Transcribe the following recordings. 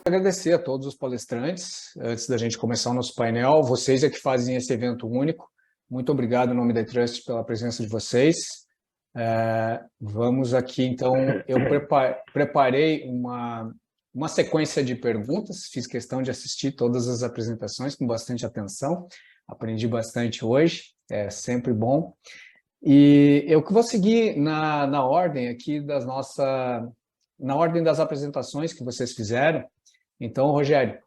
agradecer a todos os palestrantes, antes da gente começar o nosso painel. Vocês é que fazem esse evento único. Muito obrigado, em nome da Trust, pela presença de vocês. Vamos aqui, então, eu preparei uma sequência de perguntas, fiz questão de assistir todas as apresentações com bastante atenção, aprendi bastante hoje, é sempre bom. E eu vou seguir na ordem aqui na ordem das apresentações que vocês fizeram. Então, Rogério,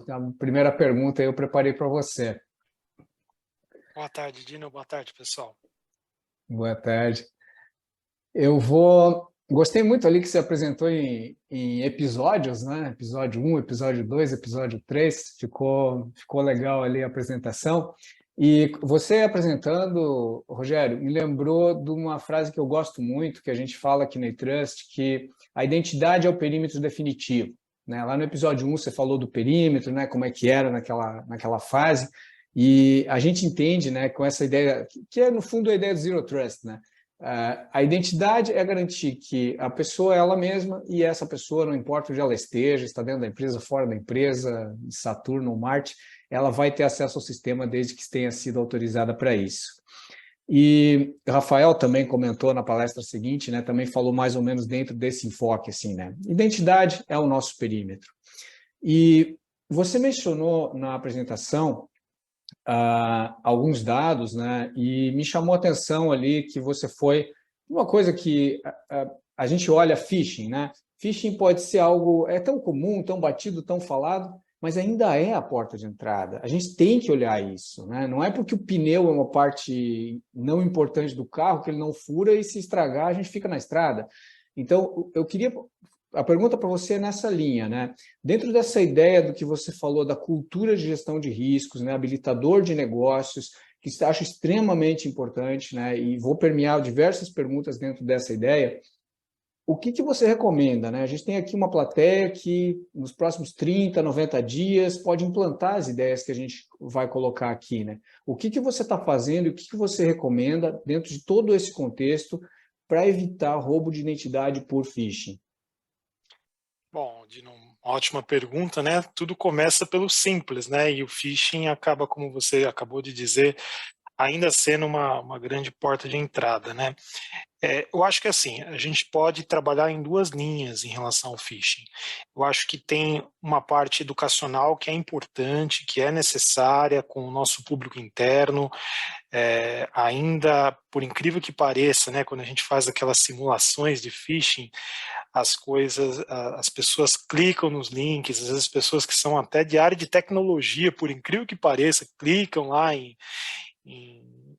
a primeira pergunta eu preparei para você. Boa tarde, Dino. Boa tarde, pessoal. Boa tarde. Gostei muito ali que você apresentou em episódios, né? Episódio 1, episódio 2, episódio 3. Ficou legal ali a apresentação. E você apresentando, Rogério, me lembrou de uma frase que eu gosto muito, que a gente fala aqui na Trust, que a identidade é o perímetro definitivo. Né? Lá no episódio 1 você falou do perímetro, né? Como é que era naquela fase. E a gente entende, né, com essa ideia, que é no fundo a ideia do Zero Trust, né? A identidade é garantir que a pessoa é ela mesma e essa pessoa, não importa onde ela esteja, está dentro da empresa, fora da empresa, Saturno ou Marte, ela vai ter acesso ao sistema desde que tenha sido autorizada para isso. E Rafael também comentou na palestra seguinte, né, também falou mais ou menos dentro desse enfoque, assim, né? Identidade é o nosso perímetro. E você mencionou na apresentação alguns dados, né? E me chamou a atenção ali que você foi uma coisa que a gente olha phishing, né? Phishing pode ser algo tão comum, tão batido, tão falado, mas ainda é a porta de entrada. A gente tem que olhar isso, né? Não é porque o pneu é uma parte não importante do carro que ele não fura e se estragar a gente fica na estrada. Então, eu queria a pergunta para você é nessa linha, né? Dentro dessa ideia do que você falou da cultura de gestão de riscos, né? Habilitador de negócios, que acho extremamente importante, né? E vou permear diversas perguntas dentro dessa ideia. O que você recomenda, né? A gente tem aqui uma plateia que nos próximos 30, 90 dias pode implantar as ideias que a gente vai colocar aqui, né? O que você está fazendo e o que você recomenda dentro de todo esse contexto para evitar roubo de identidade por phishing? Bom, Dino, ótima pergunta, né? Tudo começa pelo simples, né? E o phishing acaba, como você acabou de dizer, ainda sendo uma grande porta de entrada, né? Eu acho que assim, a gente pode trabalhar em duas linhas em relação ao phishing. Eu acho que tem uma parte educacional que é importante, que é necessária com o nosso público interno. Ainda, por incrível que pareça, né, quando a gente faz aquelas simulações de phishing, as pessoas clicam nos links, às vezes pessoas que são até de área de tecnologia, por incrível que pareça, clicam lá em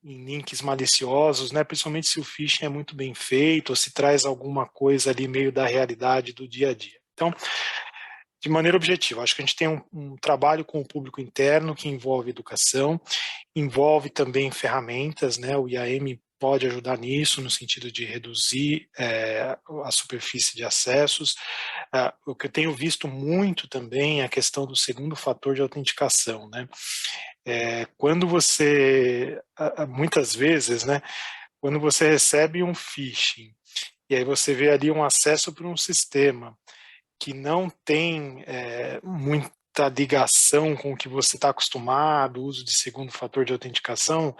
links maliciosos, né? Principalmente se o phishing é muito bem feito ou se traz alguma coisa ali meio da realidade do dia a dia. Então, de maneira objetiva, acho que a gente tem um trabalho com o público interno que envolve educação, envolve também ferramentas, né? O IAM pode ajudar nisso, no sentido de reduzir a superfície de acessos. O que eu tenho visto muito também é a questão do segundo fator de autenticação, né? Quando você, muitas vezes, né, quando você recebe um phishing e aí você vê ali um acesso para um sistema que não tem muita ligação com o que você está acostumado, o uso de segundo fator de autenticação,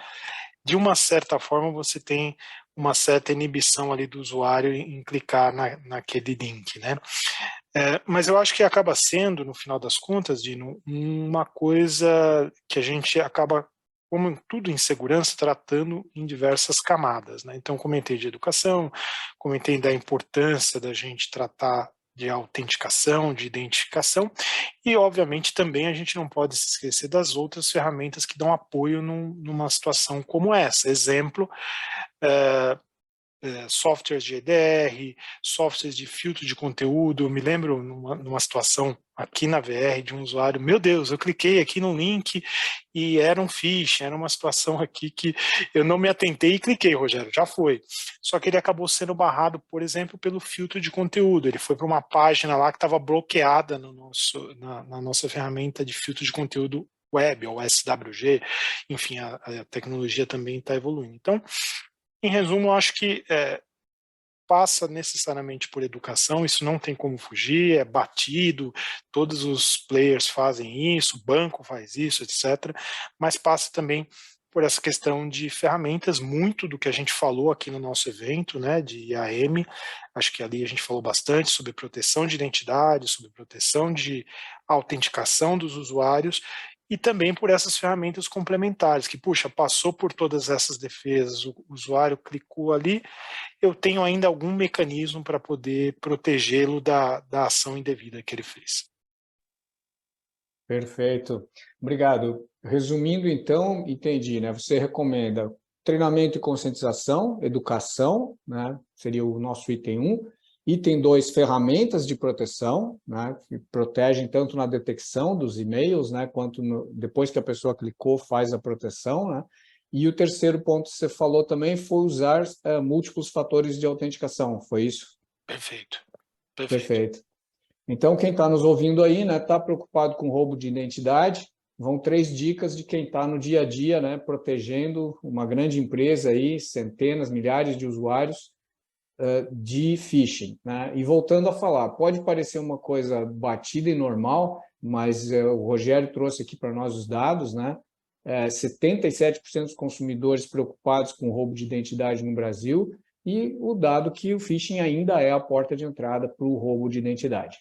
de uma certa forma você tem uma certa inibição ali do usuário em clicar naquele link, né? Mas eu acho que acaba sendo, no final das contas, Dino, uma coisa que a gente acaba, como tudo em segurança, tratando em diversas camadas, né? Então, comentei de educação, comentei da importância da gente tratar de autenticação, de identificação, e, obviamente, também a gente não pode se esquecer das outras ferramentas que dão apoio numa situação como essa. Exemplo, softwares de EDR, softwares de filtro de conteúdo. Eu me lembro numa situação aqui na VR de um usuário, meu Deus, eu cliquei aqui no link e era um phishing, era uma situação aqui que eu não me atentei e cliquei, Rogério, já foi. Só que ele acabou sendo barrado, por exemplo, pelo filtro de conteúdo. Ele foi para uma página lá que estava bloqueada na nossa ferramenta de filtro de conteúdo web, ou SWG, enfim, a tecnologia também está evoluindo. Então, em resumo, eu acho que passa necessariamente por educação, isso não tem como fugir, é batido, todos os players fazem isso, o banco faz isso, etc., mas passa também por essa questão de ferramentas, muito do que a gente falou aqui no nosso evento, né, de IAM, acho que ali a gente falou bastante sobre proteção de identidade, sobre proteção de autenticação dos usuários, e também por essas ferramentas complementares, que, puxa, passou por todas essas defesas, o usuário clicou ali, eu tenho ainda algum mecanismo para poder protegê-lo da ação indevida que ele fez. Perfeito. Obrigado. Resumindo, então, entendi, né? Você recomenda treinamento e conscientização, educação, né? Seria o nosso item 1. Item 2, ferramentas de proteção, né? Que protegem tanto na detecção dos e-mails, né? Quanto depois que a pessoa clicou, faz a proteção, né? E o terceiro ponto que você falou também foi usar múltiplos fatores de autenticação, foi isso? Perfeito. Perfeito. Perfeito. Então, quem está nos ouvindo aí, né, está preocupado com roubo de identidade, vão 3 dicas de quem está no dia a dia, né, protegendo uma grande empresa aí, centenas, milhares de usuários de phishing, né? E voltando a falar, pode parecer uma coisa batida e normal, mas o Rogério trouxe aqui para nós os dados, né? 77% dos consumidores preocupados com roubo de identidade no Brasil e o dado que o phishing ainda é a porta de entrada para o roubo de identidade.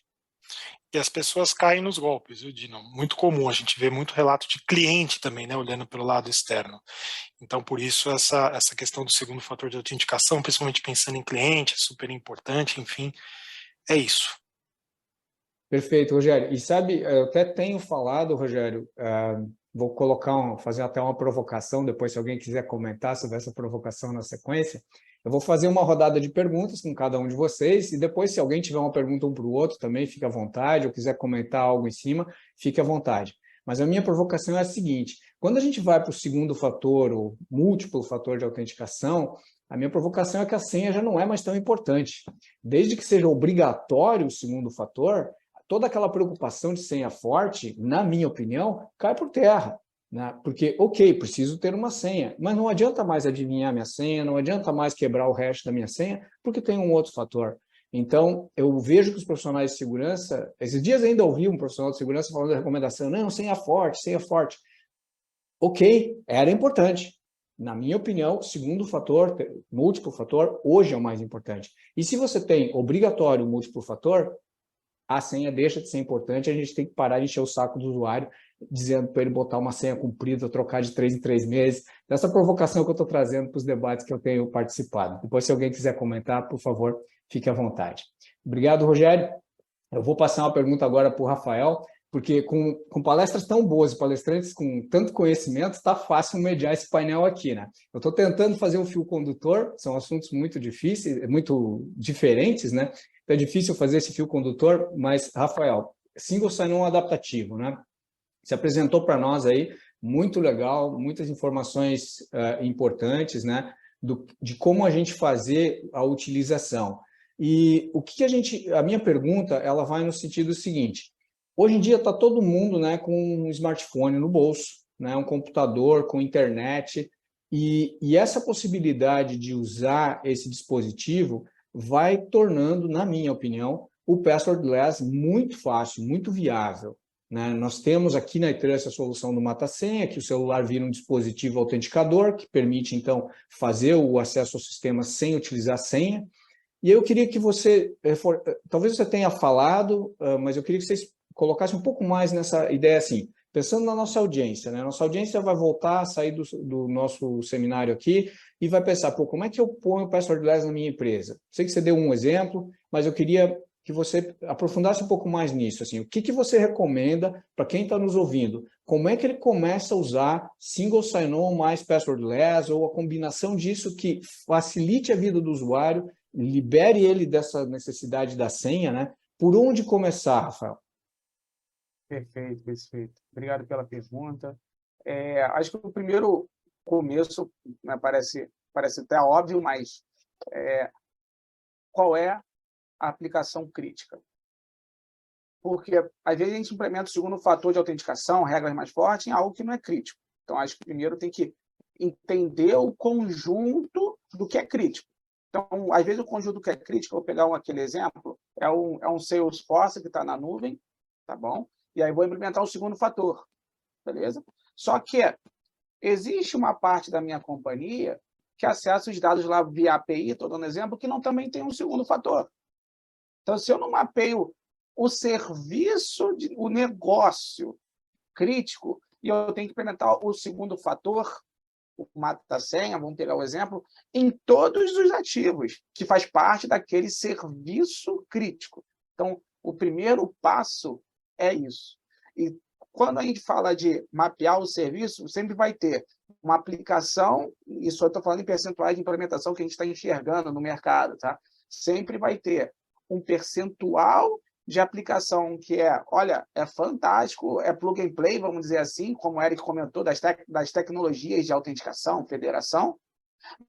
E as pessoas caem nos golpes, viu, Dino? Muito comum, a gente vê muito relato de cliente também, né, olhando pelo lado externo. Então, por isso, essa questão do segundo fator de autenticação, principalmente pensando em cliente, é super importante, enfim, é isso. Perfeito, Rogério. E sabe, eu até tenho falado, Rogério, vou colocar, fazer até uma provocação, depois se alguém quiser comentar sobre essa provocação na sequência, eu vou fazer uma rodada de perguntas com cada um de vocês, e depois se alguém tiver uma pergunta um para o outro também, fique à vontade, ou quiser comentar algo em cima, fique à vontade. Mas a minha provocação é a seguinte, quando a gente vai para o segundo fator, ou múltiplo fator de autenticação, a minha provocação é que a senha já não é mais tão importante. Desde que seja obrigatório o segundo fator, toda aquela preocupação de senha forte, na minha opinião, cai por terra. Né? Porque, ok, preciso ter uma senha, mas não adianta mais adivinhar minha senha, não adianta mais quebrar o hash da minha senha, porque tem um outro fator. Então, eu vejo que os profissionais de segurança, esses dias ainda ouvi um profissional de segurança falando da recomendação, não, senha forte, senha forte. Ok, era importante. Na minha opinião, segundo fator, múltiplo fator, hoje é o mais importante. E se você tem obrigatório múltiplo fator, a senha deixa de ser importante, a gente tem que parar de encher o saco do usuário, dizendo para ele botar uma senha comprida, trocar de 3 em 3 meses. Essa provocação que eu estou trazendo para os debates que eu tenho participado. Depois, se alguém quiser comentar, por favor, fique à vontade. Obrigado, Rogério. Eu vou passar uma pergunta agora para o Rafael, porque com palestras tão boas e palestrantes com tanto conhecimento, está fácil mediar esse painel aqui, né? Eu estou tentando fazer um fio condutor, são assuntos muito difíceis, muito diferentes, né? Então é difícil fazer esse fio condutor, mas, Rafael, single sign-on adaptativo, né? Se apresentou para nós aí, muito legal, muitas informações importantes, né? De como a gente fazer a utilização. E o que a minha pergunta, ela vai no sentido seguinte, hoje em dia está todo mundo, né, com um smartphone no bolso, né, um computador com internet, e essa possibilidade de usar esse dispositivo vai tornando, na minha opinião, o passwordless muito fácil, muito viável. Né? Nós temos aqui na Itrust a solução do Mata-Senha, que o celular vira um dispositivo autenticador, que permite, então, fazer o acesso ao sistema sem utilizar senha. E eu queria que você, talvez você tenha falado, mas eu queria que vocês colocassem um pouco mais nessa ideia assim, pensando na nossa audiência, né? Nossa audiência vai voltar a sair do nosso seminário aqui e vai pensar, pô, como é que eu ponho o passwordless na minha empresa? Sei que você deu um exemplo, mas eu queria que você aprofundasse um pouco mais nisso. Assim, o que você recomenda para quem está nos ouvindo? Como é que ele começa a usar single sign-on mais passwordless ou a combinação disso que facilite a vida do usuário, libere ele dessa necessidade da senha, né? Por onde começar, Rafael? Perfeito, perfeito. Obrigado pela pergunta. Acho que o primeiro começo, né, parece até óbvio, mas qual é a aplicação crítica? Porque, às vezes, a gente implementa o segundo fator de autenticação, regras mais fortes, em algo que não é crítico. Então, acho que primeiro tem que entender o conjunto do que é crítico. Então, às vezes, o conjunto que é crítico, eu vou pegar aquele exemplo, é um Salesforce que está na nuvem, tá bom? E aí vou implementar o segundo fator, beleza? Só que existe uma parte da minha companhia que acessa os dados lá via API, estou dando exemplo, que não também tem um segundo fator. Então, se eu não mapeio o serviço, o negócio crítico, e eu tenho que implementar o segundo fator, o mata-senha, vamos pegar o exemplo, em todos os ativos, que faz parte daquele serviço crítico. Então, o primeiro passo é isso. E quando a gente fala de mapear o serviço, sempre vai ter uma aplicação, isso eu estou falando em percentuais de implementação que a gente está enxergando no mercado, tá? Sempre vai ter um percentual de aplicação que olha, é fantástico, é plug and play, vamos dizer assim, como o Eric comentou, das tecnologias de autenticação, federação,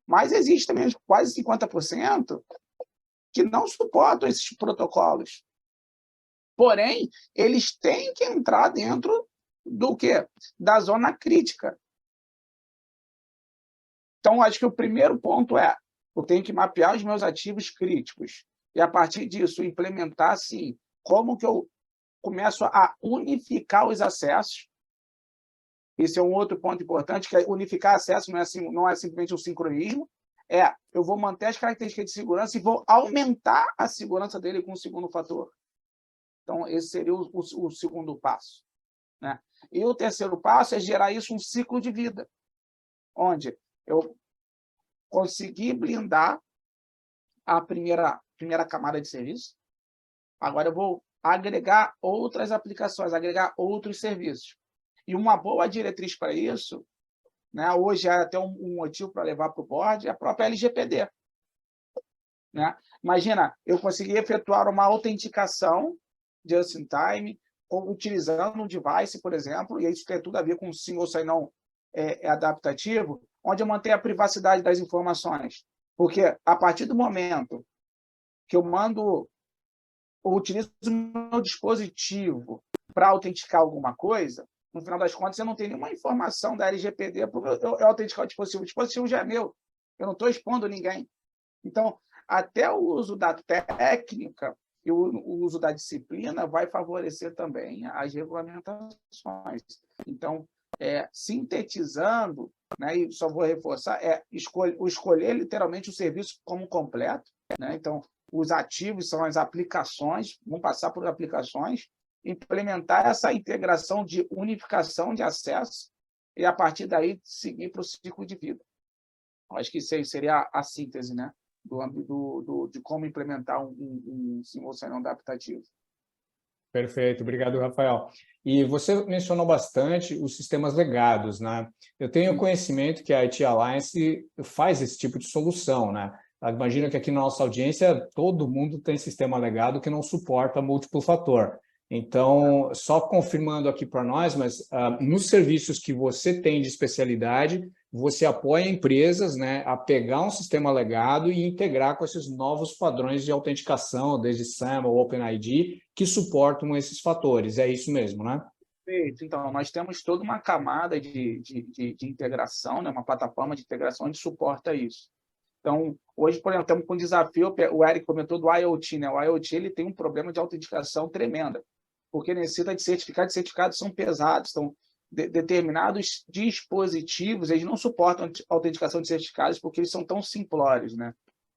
mas existe também quase 50% que não suportam esses protocolos. Porém, eles têm que entrar dentro do quê? Da zona crítica. Então, acho que o primeiro ponto eu tenho que mapear os meus ativos críticos e, a partir disso, implementar, assim, como que eu começo a unificar os acessos. Esse é um outro ponto importante, que unificar acesso não é simplesmente um sincronismo, eu vou manter as características de segurança e vou aumentar a segurança dele com o segundo fator. Então, esse seria o segundo passo, né? E o terceiro passo é gerar isso um ciclo de vida, onde eu consegui blindar a primeira camada de serviço, agora eu vou agregar outras aplicações, agregar outros serviços. E uma boa diretriz para isso, né, hoje é até um motivo para levar para o board, é a própria LGPD. Né? Imagina, eu consegui efetuar uma autenticação just in time, utilizando um device, por exemplo, e isso tem tudo a ver com single sign-on adaptativo, onde eu mantenho a privacidade das informações. Porque, a partir do momento que eu utilizo o meu dispositivo para autenticar alguma coisa, no final das contas, eu não tenho nenhuma informação da LGPD para eu autenticar o dispositivo já é meu, eu não estou expondo ninguém. Então, até o uso da técnica e o uso da disciplina vai favorecer também as regulamentações. Então, sintetizando, né, e só vou reforçar, escolher literalmente o serviço como completo, né? Então, os ativos são as aplicações, vão passar por aplicações, implementar essa integração de unificação de acesso e, a partir daí, seguir para o ciclo de vida. Acho que isso aí seria a síntese, né, de como implementar um single sign-on adaptativo. Perfeito, obrigado, Rafael. E você mencionou bastante os sistemas legados, né? Eu tenho conhecimento que a IT Alliance faz esse tipo de solução, né? Imagino que aqui na nossa audiência todo mundo tem sistema legado que não suporta múltiplo fator. Então, só confirmando aqui para nós, mas nos serviços que você tem de especialidade, você apoia empresas, né, a pegar um sistema legado e integrar com esses novos padrões de autenticação, desde SAML ou OpenID, que suportam esses fatores. É isso mesmo, né? Perfeito. Então, nós temos toda uma camada de integração, né, uma plataforma de integração que suporta isso. Então, hoje, por exemplo, estamos com um desafio, o Eric comentou do IoT, né? O IoT ele tem um problema de autenticação tremenda, porque necessita de certificados são pesados, então, determinados dispositivos, eles não suportam a autenticação de certificados porque eles são tão simplórios, né?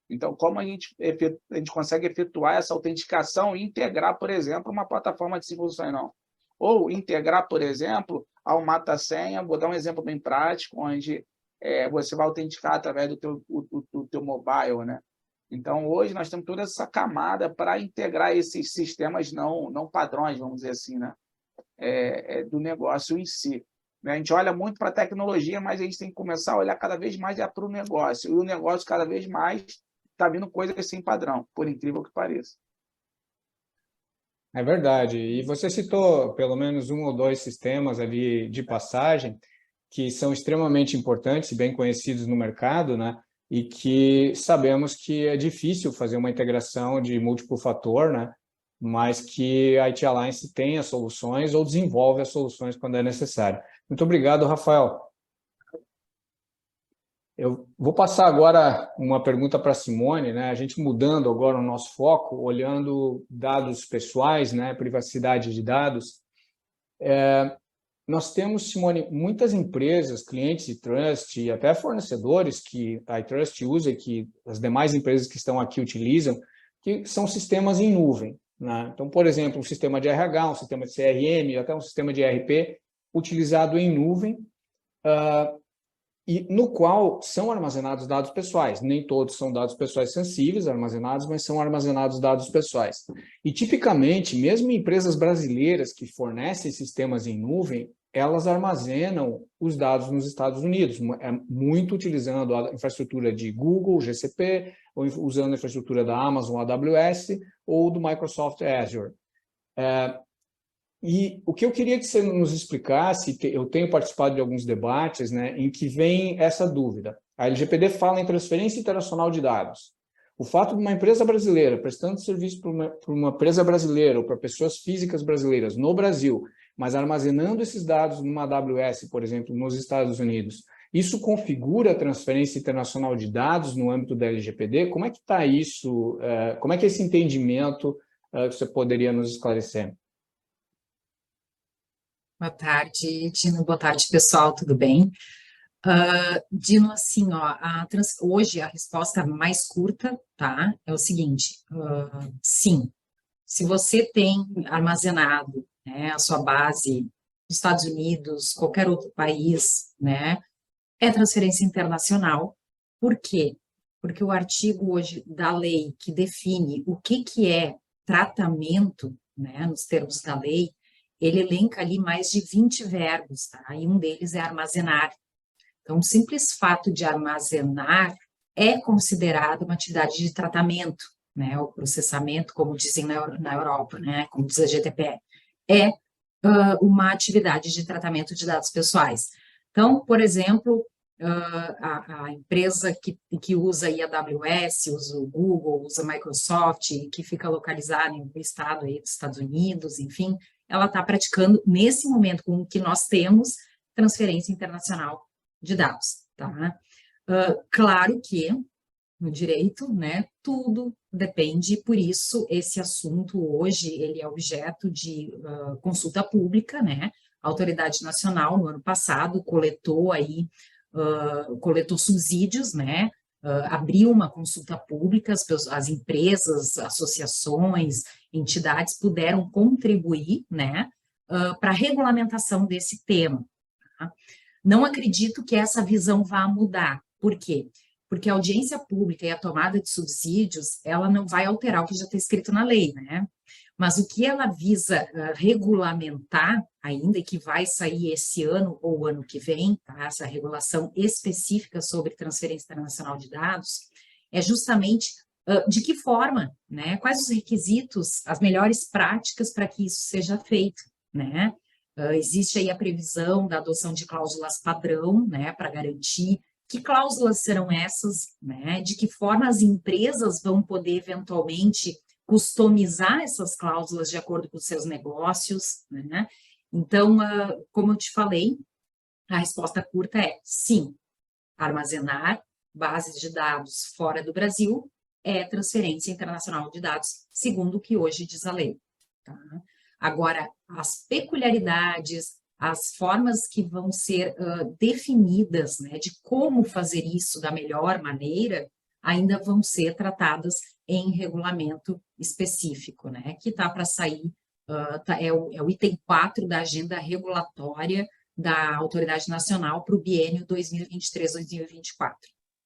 Então, como a gente consegue efetuar essa autenticação e integrar, por exemplo, uma plataforma de single sign-on? Ou integrar, por exemplo, ao mata-senha, vou dar um exemplo bem prático, onde você vai autenticar através do teu mobile, né? Então, hoje, nós temos toda essa camada para integrar esses sistemas não padrões, vamos dizer assim, né? Do negócio em si. A gente olha muito para a tecnologia, mas a gente tem que começar a olhar cada vez mais para o negócio. E o negócio, cada vez mais, está vindo coisas sem padrão, por incrível que pareça. É verdade. E você citou pelo menos um ou dois sistemas ali de passagem que são extremamente importantes e bem conhecidos no mercado, né? E que sabemos que é difícil fazer uma integração de múltiplo fator, né? Mas que a IT Alliance tem as soluções ou desenvolve as soluções quando é necessário. Muito obrigado, Rafael. Eu vou passar agora uma pergunta para a Simone, né? A gente mudando agora o nosso foco, olhando dados pessoais, né? Privacidade de dados. Nós temos, Simone, muitas empresas, clientes de Trust e até fornecedores que a iTrust usa e que as demais empresas que estão aqui utilizam, que são sistemas em nuvem, né? Então, por exemplo, um sistema de RH, um sistema de CRM, até um sistema de ERP utilizado em nuvem, e no qual são armazenados dados pessoais. Nem todos são dados pessoais sensíveis armazenados, mas são armazenados dados pessoais. E, tipicamente, mesmo empresas brasileiras que fornecem sistemas em nuvem, elas armazenam os dados nos Estados Unidos, muito utilizando a infraestrutura de Google, GCP, ou usando a infraestrutura da Amazon, AWS, ou do Microsoft Azure. E o que eu queria que você nos explicasse, eu tenho participado de alguns debates, né, em que vem essa dúvida. A LGPD fala em transferência internacional de dados. O fato de uma empresa brasileira prestando serviço para uma empresa brasileira ou para pessoas físicas brasileiras no Brasil, mas armazenando esses dados numa AWS, por exemplo, nos Estados Unidos, isso configura a transferência internacional de dados no âmbito da LGPD? Como é que está isso? Como é que é esse entendimento que você poderia nos esclarecer? Boa tarde, Dino. Boa tarde, pessoal. Tudo bem? Dino, assim, ó, hoje a resposta mais curta, tá? É o seguinte, sim, se você tem armazenado, né, a sua base nos Estados Unidos, qualquer outro país, né, é transferência internacional. Por quê? Porque o artigo hoje da lei que define o que é tratamento, né, nos termos da lei, ele elenca ali mais de 20 verbos, tá? E um deles é armazenar. Então, o simples fato de armazenar é considerado uma atividade de tratamento, né? O processamento, como dizem na Europa, né? Como diz a GDPR, é uma atividade de tratamento de dados pessoais. Então, por exemplo, a empresa que usa a AWS, usa o Google, usa a Microsoft, que fica localizada em um estado aí dos Estados Unidos, enfim, ela está praticando, nesse momento com o que nós temos, transferência internacional de dados, tá? Claro que, no direito, né, tudo depende, por isso, esse assunto hoje, ele é objeto de consulta pública, né? A Autoridade Nacional, no ano passado, coletou subsídios, né? Abriu uma consulta pública, as empresas, associações, entidades puderam contribuir, né, para a regulamentação desse tema. Tá? Não acredito que essa visão vá mudar. Por quê? Porque a audiência pública e a tomada de subsídios, ela não vai alterar o que já está escrito na lei, né? Mas o que ela visa regulamentar ainda, e que vai sair esse ano ou ano que vem, tá? Essa regulação específica sobre transferência internacional de dados, é justamente de que forma, né? Quais os requisitos, as melhores práticas para que isso seja feito, né? Existe aí a previsão da adoção de cláusulas padrão, né? Para garantir que cláusulas serão essas, né? De que forma as empresas vão poder eventualmente customizar essas cláusulas de acordo com os seus negócios, né? Então, como eu te falei, a resposta curta é sim, armazenar bases de dados fora do Brasil é transferência internacional de dados, segundo o que hoje diz a lei. Tá? Agora, as peculiaridades, as formas que vão ser definidas, né, de como fazer isso da melhor maneira, ainda vão ser tratadas em regulamento específico, né, que está para sair, é o item 4 da agenda regulatória da Autoridade Nacional para o biênio 2023-2024.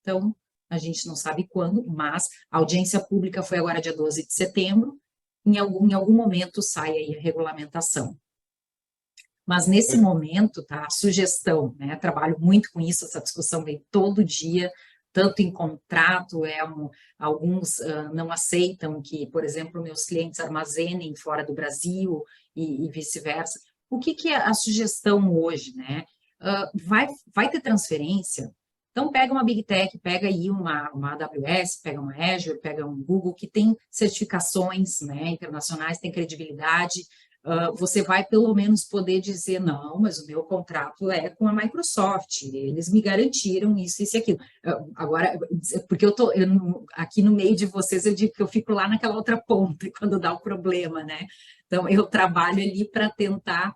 Então, a gente não sabe quando, mas a audiência pública foi agora dia 12 de setembro, em algum momento sai aí a regulamentação. Mas nesse momento, tá, a sugestão, né, trabalho muito com isso, essa discussão vem todo dia, tanto em contrato, alguns não aceitam que, por exemplo, meus clientes armazenem fora do Brasil e vice-versa. O que é a sugestão hoje, né? Vai ter transferência? Então, pega uma Big Tech, pega aí uma AWS, pega uma Azure, pega um Google, que tem certificações, né, internacionais, tem credibilidade, você vai pelo menos poder dizer, não, mas o meu contrato é com a Microsoft, eles me garantiram isso, isso e aquilo. Agora, porque aqui no meio de vocês, eu digo que eu fico lá naquela outra ponta, quando dá o problema, né? Então, eu trabalho ali para tentar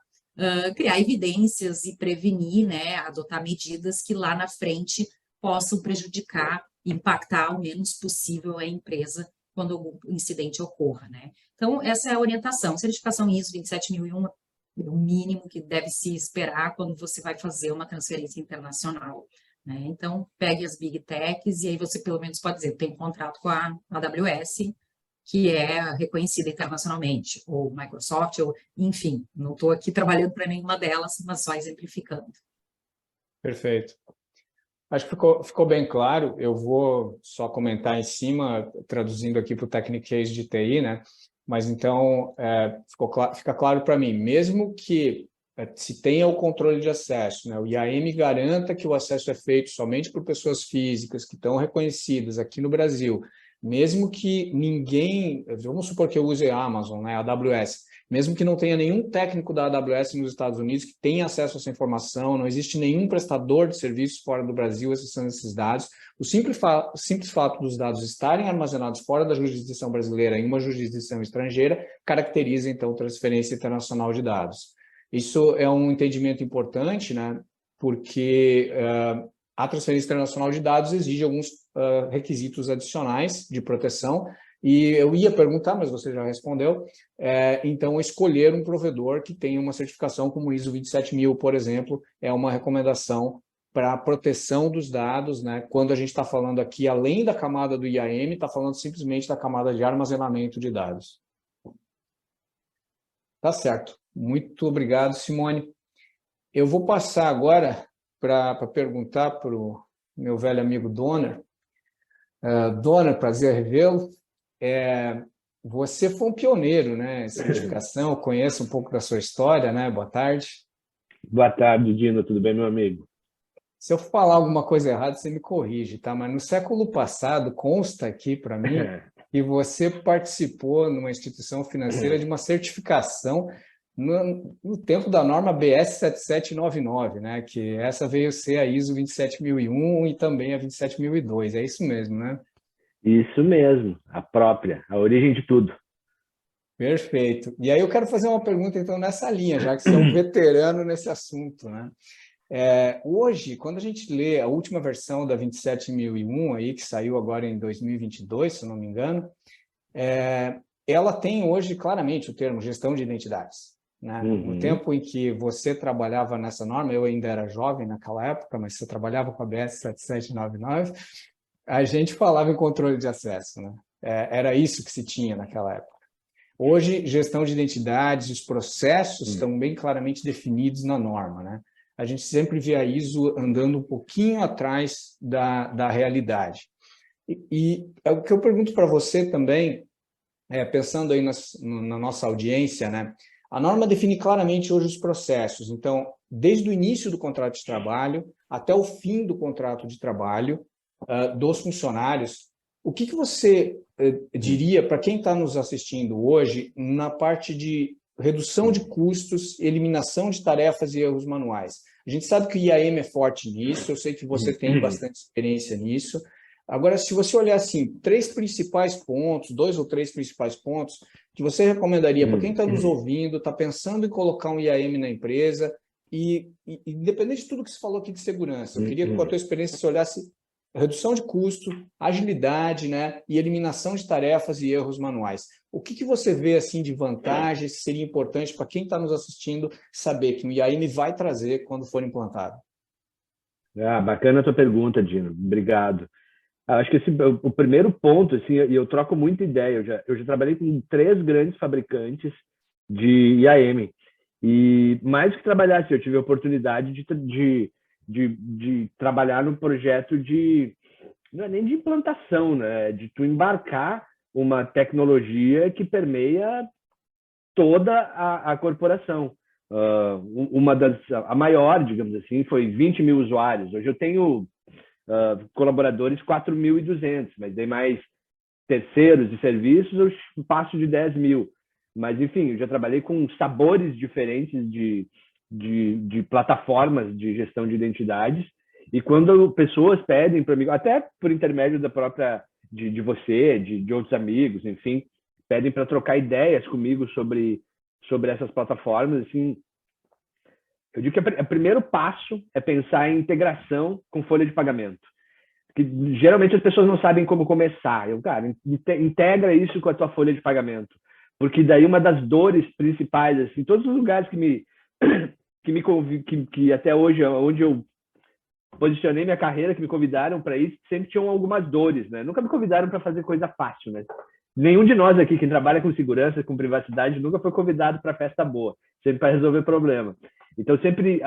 criar evidências e prevenir, né, adotar medidas que lá na frente possam prejudicar, impactar o menos possível a empresa quando algum incidente ocorra, né? Então, essa é a orientação. Certificação ISO 27001 é o mínimo que deve se esperar quando você vai fazer uma transferência internacional, né? Então, pegue as Big Techs e aí você pelo menos pode dizer, tem um contrato com a AWS, que é reconhecida internacionalmente, ou Microsoft, ou enfim, não estou aqui trabalhando para nenhuma delas, mas só exemplificando. Perfeito. Acho que ficou bem claro. Eu vou só comentar em cima, traduzindo aqui para o Technicase de TI, né? Mas então, fica claro para mim, mesmo que se tenha o controle de acesso, né, o IAM garanta que o acesso é feito somente por pessoas físicas que estão reconhecidas aqui no Brasil, mesmo que ninguém, vamos supor que eu use a Amazon, né, a AWS, mesmo que não tenha nenhum técnico da AWS nos Estados Unidos que tenha acesso a essa informação, não existe nenhum prestador de serviços fora do Brasil acessando esses dados, o simples fato dos dados estarem armazenados fora da jurisdição brasileira em uma jurisdição estrangeira caracteriza, então, transferência internacional de dados. Isso é um entendimento importante, né? Porque a transferência internacional de dados exige alguns requisitos adicionais de proteção, e eu ia perguntar, mas você já respondeu, então escolher um provedor que tenha uma certificação como ISO 27000, por exemplo, é uma recomendação para a proteção dos dados, né? Quando a gente está falando aqui, além da camada do IAM, está falando simplesmente da camada de armazenamento de dados. Tá certo. Muito obrigado, Simone. Eu vou passar agora para perguntar para o meu velho amigo Donner. Donner, prazer revê-lo. Você foi um pioneiro, né, em certificação, conheço um pouco da sua história, né? Boa tarde. Boa tarde, Dino. Tudo bem, meu amigo? Se eu falar alguma coisa errada, você me corrige, tá? Mas no século passado, consta aqui para mim que você participou numa instituição financeira de uma certificação no tempo da norma BS 7799, né? Que essa veio ser a ISO 27001 e também a 27002. É isso mesmo, né? Isso mesmo, a própria, a origem de tudo. Perfeito. E aí eu quero fazer uma pergunta, então, nessa linha, já que você é um veterano nesse assunto, né? Hoje, quando a gente lê a última versão da 27001, aí, que saiu agora em 2022, se não me engano, ela tem hoje claramente o termo gestão de identidades, né? No tempo em que você trabalhava nessa norma, eu ainda era jovem naquela época, mas você trabalhava com a BS 7799, a gente falava em controle de acesso, né? Era isso que se tinha naquela época. Hoje, gestão de identidades, os processos estão bem claramente definidos na norma, né? A gente sempre vê a ISO andando um pouquinho atrás da realidade. E o que eu pergunto para você também, pensando aí na nossa audiência, né? A norma define claramente hoje os processos. Então, desde o início do contrato de trabalho até o fim do contrato de trabalho dos funcionários, o que você diria para quem está nos assistindo hoje na parte de redução de custos, eliminação de tarefas e erros manuais? A gente sabe que o IAM é forte nisso, eu sei que você tem bastante experiência nisso. Agora, se você olhar assim, 3 principais pontos, 2 ou 3 principais pontos, que você recomendaria para quem está nos ouvindo, está pensando em colocar um IAM na empresa, e independente de tudo que você falou aqui de segurança, eu queria que com a tua experiência você olhasse redução de custo, agilidade, né, e eliminação de tarefas e erros manuais. O que você vê assim de vantagens que seria importante para quem está nos assistindo saber que o IAM vai trazer quando for implantado? Bacana a tua pergunta, Dino. Obrigado. Acho que o primeiro ponto, assim, e eu troco muita ideia, eu já trabalhei com 3 grandes fabricantes de IAM, e mais que trabalhar, assim, eu tive a oportunidade de trabalhar no projeto não é nem de implantação, né? De tu embarcar uma tecnologia que permeia toda a corporação. A maior, digamos assim, foi 20 mil usuários. Hoje eu tenho colaboradores 4.200, mas daí mais terceiros e serviços eu passo de 10 mil. mas enfim, eu já trabalhei com sabores diferentes de plataformas de gestão de identidades, e quando pessoas pedem para mim, até por intermédio da própria, de você, de outros amigos, enfim, pedem para trocar ideias comigo sobre essas plataformas, assim, eu digo que o primeiro passo é pensar em integração com folha de pagamento. Que geralmente as pessoas não sabem como começar. Cara, integra isso com a tua folha de pagamento. Porque daí uma das dores principais, assim, todos os lugares que até hoje, onde eu posicionei minha carreira, que me convidaram para isso, sempre tinham algumas dores, né? Nunca me convidaram para fazer coisa fácil, né? Nenhum de nós aqui que trabalha com segurança, com privacidade, nunca foi convidado para festa boa, sempre para resolver problema. Então, sempre,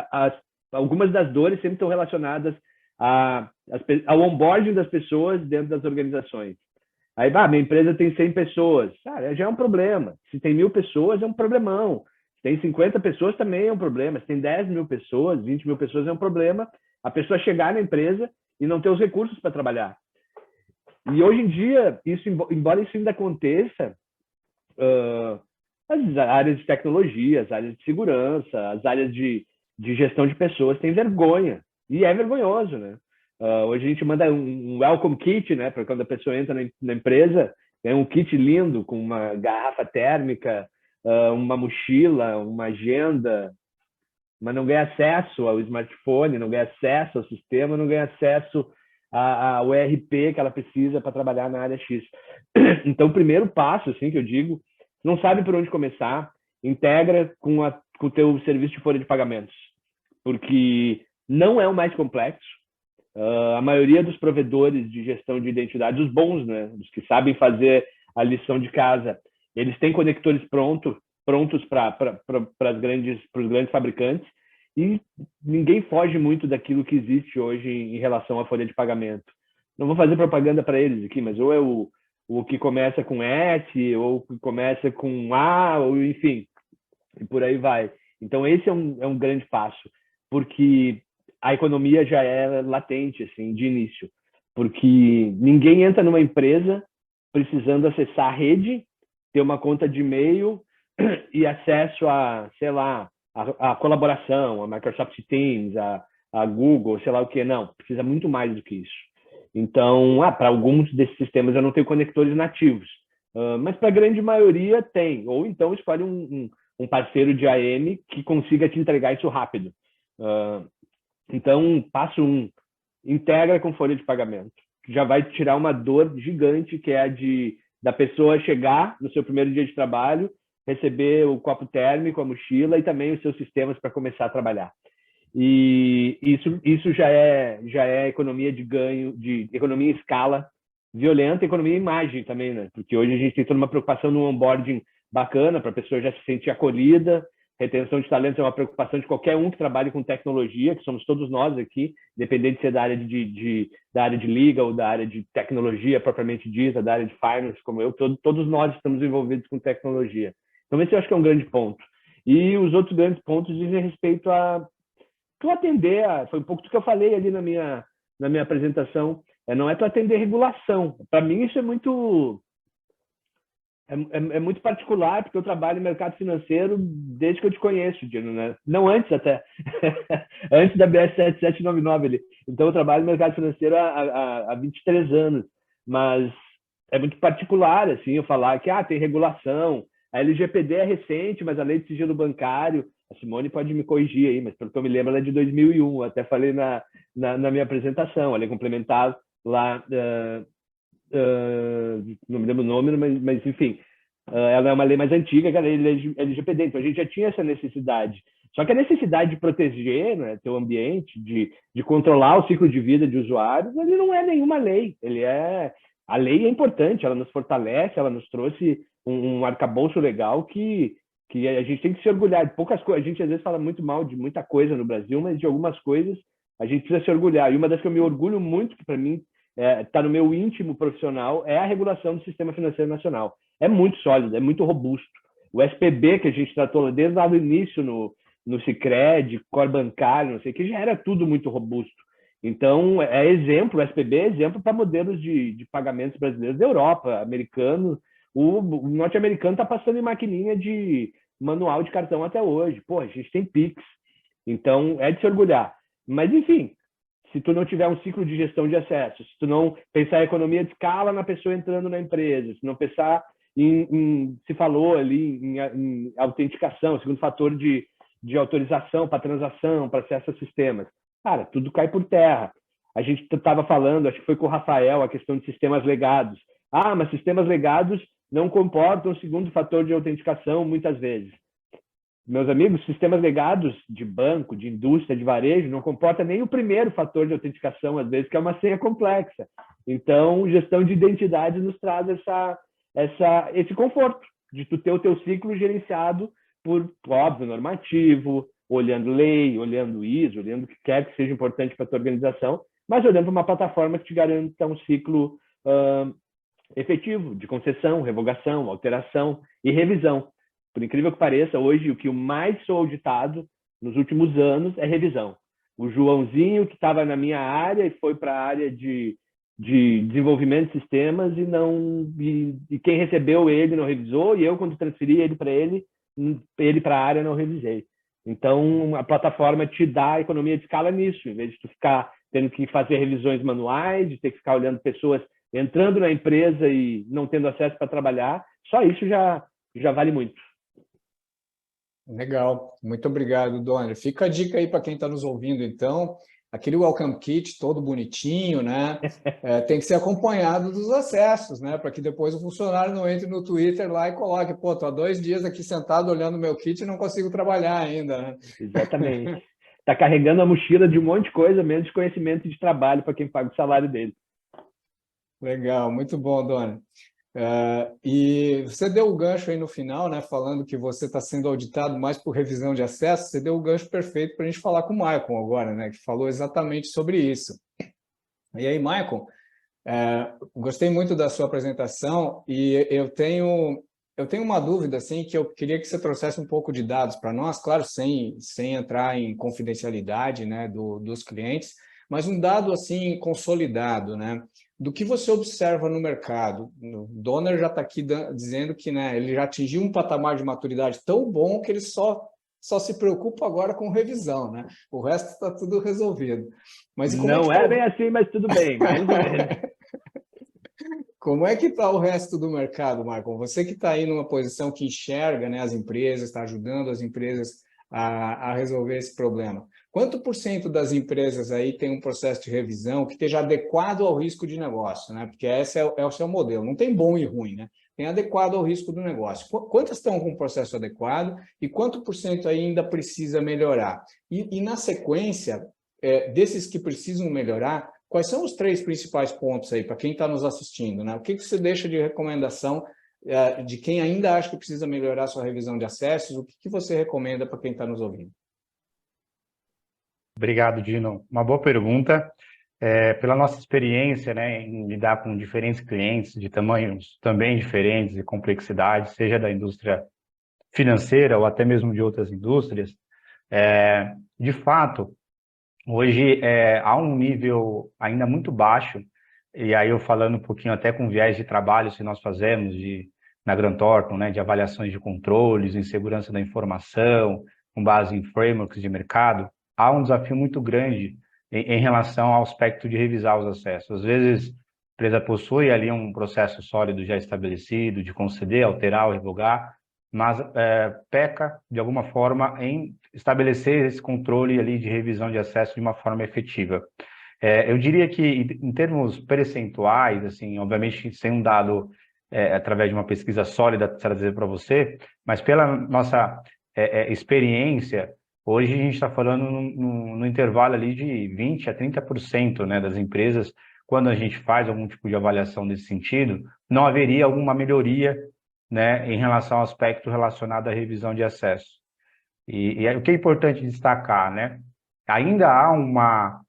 algumas das dores sempre estão relacionadas ao onboarding das pessoas dentro das organizações. Aí, minha empresa tem 100 pessoas. Cara, já é um problema. Se tem 1.000 pessoas, é um problemão. Se tem 50 pessoas, também é um problema. Se tem 10.000 pessoas, 20.000 pessoas, é um problema a pessoa chegar na empresa e não ter os recursos para trabalhar. E hoje em dia, embora isso ainda aconteça, as áreas de tecnologia, as áreas de segurança, as áreas de gestão de pessoas têm vergonha. E é vergonhoso, né? Hoje a gente manda um welcome kit, né? Para quando a pessoa entra na empresa, é um kit lindo com uma garrafa térmica, uma mochila, uma agenda, mas não ganha acesso ao smartphone, não ganha acesso ao sistema, não ganha acesso ao ERP que ela precisa para trabalhar na área X. Então, o primeiro passo, assim, que eu digo, não sabe por onde começar, integra com o teu serviço de folha de pagamentos, porque não é o mais complexo. A maioria dos provedores de gestão de identidade, os bons, né, os que sabem fazer a lição de casa, eles têm conectores prontos para os grandes fabricantes, e ninguém foge muito daquilo que existe hoje em relação à folha de pagamento. Não vou fazer propaganda para eles aqui, mas ou é o que começa com S, ou o que começa com A, ou enfim, e por aí vai. Então, esse é um grande passo, porque a economia já é latente, assim, de início. Porque ninguém entra numa empresa precisando acessar a rede, ter uma conta de e-mail e acesso a, sei lá, a colaboração, a Microsoft Teams, a Google, sei lá o que. Não, precisa muito mais do que isso. Então, para alguns desses sistemas eu não tenho conectores nativos, mas para a grande maioria tem. Ou então escolhe um parceiro de AM que consiga te entregar isso rápido. Então, passo 1, integra com folha de pagamento. Já vai tirar uma dor gigante, que é da pessoa chegar no seu primeiro dia de trabalho, receber o copo térmico, a mochila e também os seus sistemas para começar a trabalhar. E isso já é economia de ganho, de economia em escala violenta, economia em imagem também, né? Porque hoje a gente tem toda uma preocupação no onboarding bacana para a pessoa já se sentir acolhida. Retenção de talentos é uma preocupação de qualquer um que trabalhe com tecnologia, que somos todos nós aqui, independente de ser da área da área de legal, da área de tecnologia propriamente dita, da área de finance, como eu, todos nós estamos envolvidos com tecnologia. Então, esse eu acho que é um grande ponto. E os outros grandes pontos dizem respeito a tu atender, foi um pouco do que eu falei ali na minha apresentação, não é tu atender regulação. Para mim, isso é muito... É muito particular, porque eu trabalho no mercado financeiro desde que eu te conheço, Dino, né? Não antes até. Antes da BS 7799 ali. Então, eu trabalho no mercado financeiro há 23 anos. Mas é muito particular, assim, eu falar que tem regulação. A LGPD é recente, mas a Lei de Sigilo Bancário... A Simone pode me corrigir aí, mas pelo que eu me lembro, ela é de 2001. Eu até falei na minha apresentação. Ela é complementar lá... não me lembro o nome, mas enfim, ela é uma lei mais antiga que a lei LGPD, então a gente já tinha essa necessidade. Só que a necessidade de proteger, né, teu ambiente, de controlar o ciclo de vida de usuários, ele não é nenhuma lei. A lei é importante, ela nos fortalece, ela nos trouxe um arcabouço legal que a gente tem que se orgulhar de poucas coisas. A gente às vezes fala muito mal de muita coisa no Brasil, mas de algumas coisas a gente precisa se orgulhar. E uma das que eu me orgulho muito, que para mim está no meu íntimo profissional, é a regulação do Sistema Financeiro Nacional. É muito sólido, é muito robusto. O SPB, que a gente tratou desde lá do início no Sicredi, Core Bancário, não sei o que, já era tudo muito robusto. Então, o SPB é exemplo para modelos de pagamentos brasileiros da Europa, americanos, O norte-americano está passando em maquininha de manual de cartão até hoje. Pô, a gente tem Pix. Então, é de se orgulhar. Mas, enfim, se tu não tiver um ciclo de gestão de acessos, se tu não pensar em economia de escala na pessoa entrando na empresa, se não pensar se falou ali em autenticação, segundo fator de autorização para transação, para acesso a sistemas. Cara, tudo cai por terra. A gente estava falando, acho que foi com o Rafael, a questão de sistemas legados. Ah, mas sistemas legados não comportam o segundo fator de autenticação muitas vezes. Meus amigos, sistemas legados de banco, de indústria, de varejo, não comporta nem o primeiro fator de autenticação, às vezes, que é uma senha complexa. Então, gestão de identidade nos traz esse conforto de tu ter o teu ciclo gerenciado por, óbvio, normativo, olhando lei, olhando ISO, olhando o que quer que seja importante para a tua organização, mas olhando para uma plataforma que te garanta um ciclo efetivo de concessão, revogação, alteração e revisão. Por incrível que pareça, hoje o que eu mais sou auditado nos últimos anos é revisão. O Joãozinho, que estava na minha área e foi para a área de desenvolvimento de sistemas e quem recebeu ele não revisou, e eu, quando transferi ele para a área, não revisei. Então, a plataforma te dá economia de escala nisso, em vez de tu ficar tendo que fazer revisões manuais, de ter que ficar olhando pessoas entrando na empresa e não tendo acesso para trabalhar, só isso já vale muito. Legal, muito obrigado, Donner. Fica a dica aí para quem está nos ouvindo, então, aquele Welcome Kit todo bonitinho, né? Tem que ser acompanhado dos acessos, né? Para que depois o funcionário não entre no Twitter lá e coloque, pô, tô há 2 dias aqui sentado olhando meu kit e não consigo trabalhar ainda, né? Exatamente. Está carregando a mochila de um monte de coisa, menos de conhecimento de trabalho para quem paga o salário dele. Legal, muito bom, Donner. E você deu o gancho aí no final, né, falando que você está sendo auditado mais por revisão de acesso. Você deu o gancho perfeito para a gente falar com o Maicon agora, né, que falou exatamente sobre isso. E aí, Maicon, gostei muito da sua apresentação e eu tenho uma dúvida, assim, que eu queria que você trouxesse um pouco de dados para nós, claro, sem entrar em confidencialidade, né, dos clientes, mas um dado, assim, consolidado, né, do que você observa no mercado. O Donner já está aqui dizendo que, né, ele já atingiu um patamar de maturidade tão bom que ele só se preocupa agora com revisão, né? O resto está tudo resolvido. Mas não é bem assim, mas tudo bem. Como é que está o resto do mercado, Marcon? Você que está aí numa posição que enxerga, né, as empresas, está ajudando as empresas a resolver esse problema. Quanto por cento das empresas aí tem um processo de revisão que esteja adequado ao risco de negócio, né? Porque esse é o seu modelo. Não tem bom e ruim, né? Tem adequado ao risco do negócio. Quantas estão com o processo adequado e quanto por cento ainda precisa melhorar? E na sequência, desses que precisam melhorar, quais são os 3 principais pontos aí para quem está nos assistindo, né? O que você deixa de recomendação de quem ainda acha que precisa melhorar sua revisão de acessos? O que você recomenda para quem está nos ouvindo? Obrigado, Dino. Uma boa pergunta. Pela nossa experiência, né, em lidar com diferentes clientes de tamanhos também diferentes e complexidade, seja da indústria financeira ou até mesmo de outras indústrias, de fato, hoje há um nível ainda muito baixo, e aí eu falando um pouquinho até com viés de trabalho que nós fazemos na Grant Thornton, né, de avaliações de controles, em segurança da informação, com base em frameworks de mercado, há um desafio muito grande em relação ao aspecto de revisar os acessos. Às vezes, a empresa possui ali um processo sólido já estabelecido, de conceder, alterar ou revogar, mas peca, de alguma forma, em estabelecer esse controle ali de revisão de acesso de uma forma efetiva. Eu diria que, em termos percentuais, assim, obviamente, sem um dado através de uma pesquisa sólida trazer para você, mas pela nossa experiência, hoje a gente está falando no intervalo ali de 20% a 30%, né, das empresas, quando a gente faz algum tipo de avaliação nesse sentido, não haveria alguma melhoria, né, em relação ao aspecto relacionado à revisão de acesso. E o que é importante destacar, né, ainda há uma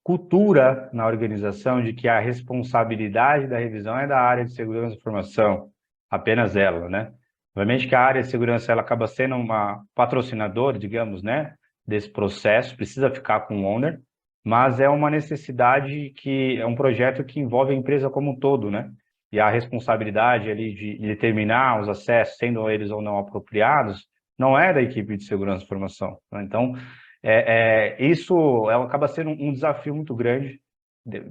cultura na organização de que a responsabilidade da revisão é da área de segurança da informação, apenas ela, né? Obviamente que a área de segurança ela acaba sendo uma patrocinadora, digamos, né, desse processo, precisa ficar com o owner, mas é uma necessidade que é um projeto que envolve a empresa como um todo, né? e a responsabilidade ali de determinar os acessos, sendo eles ou não apropriados, não é da equipe de segurança e informação, né? Então, isso acaba sendo um desafio muito grande,